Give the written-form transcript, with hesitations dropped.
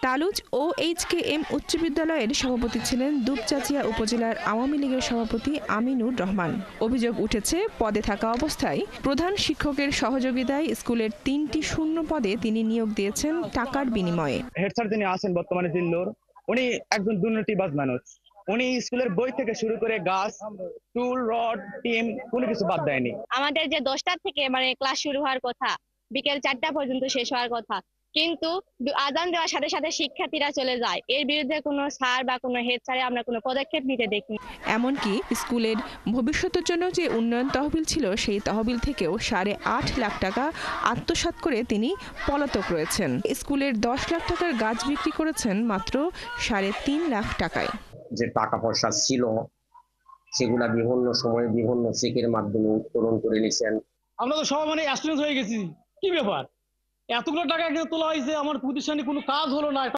তালুজ OHKM উচ্চ বিদ্যালয়ের সভাপতি ছিলেন দুপচাঁচিয়া উপজেলার আওয়ামী লীগের সভাপতি আমিনুর রহমান। অভিযোগ উঠেছে, পদে থাকা অবস্থায় প্রধান শিক্ষকের সহযোগিতায় স্কুলের 3টি শূন্য পদে তিনি নিয়োগ দিয়েছেন টাকার বিনিময়ে। হেড স্যার যিনি আছেন বর্তমানে জিল্লুর, উনি একজন দুর্নীতিবাজ মানুষ। উনি স্কুলের বই থেকে শুরু করে গাছ, টুল, রড, টিম কোনো কিছু বাদ দেয়নি। আমাদের যে 10টা থেকে ক্লাস শুরু হওয়ার কথা, বিকেল 4টা পর্যন্ত শেষ হওয়ার কথা, কিন্তু আজান দেওয়ার সাথে সাথে শিক্ষার্থীরা চলে যায়। এর বিরুদ্ধে কোনো স্যার বা কোনো হেড স্যারে আমরা কোনো পদক্ষেপ নিতে দেখি। এমনকি স্কুলের ভবিষ্যতের জন্য যে উন্নয়ন তহবিল ছিল, সেই তহবিল থেকেও 8.5 লাখ টাকা আত্মসাৎ করে তিনি পলাতক রয়েছেন। স্কুলের 10 লাখ টাকার গাছ বিক্রি করেছেন মাত্র 3.5 লাখ টাকায়। যে টাকা পয়সা ছিল সেগুলা বিভিন্ন সময়ে বিভিন্ন চেকের মাধ্যমে উত্তোলন করে নিছেন। আমরা তো সবাই অ্যাস্টুডেন্ট হয়ে গেছি, কি ব্যাপার এতগুলো টাকা তোলা হয়েছে, আমার প্রতিষ্ঠানে কোনো কাজ হলো না।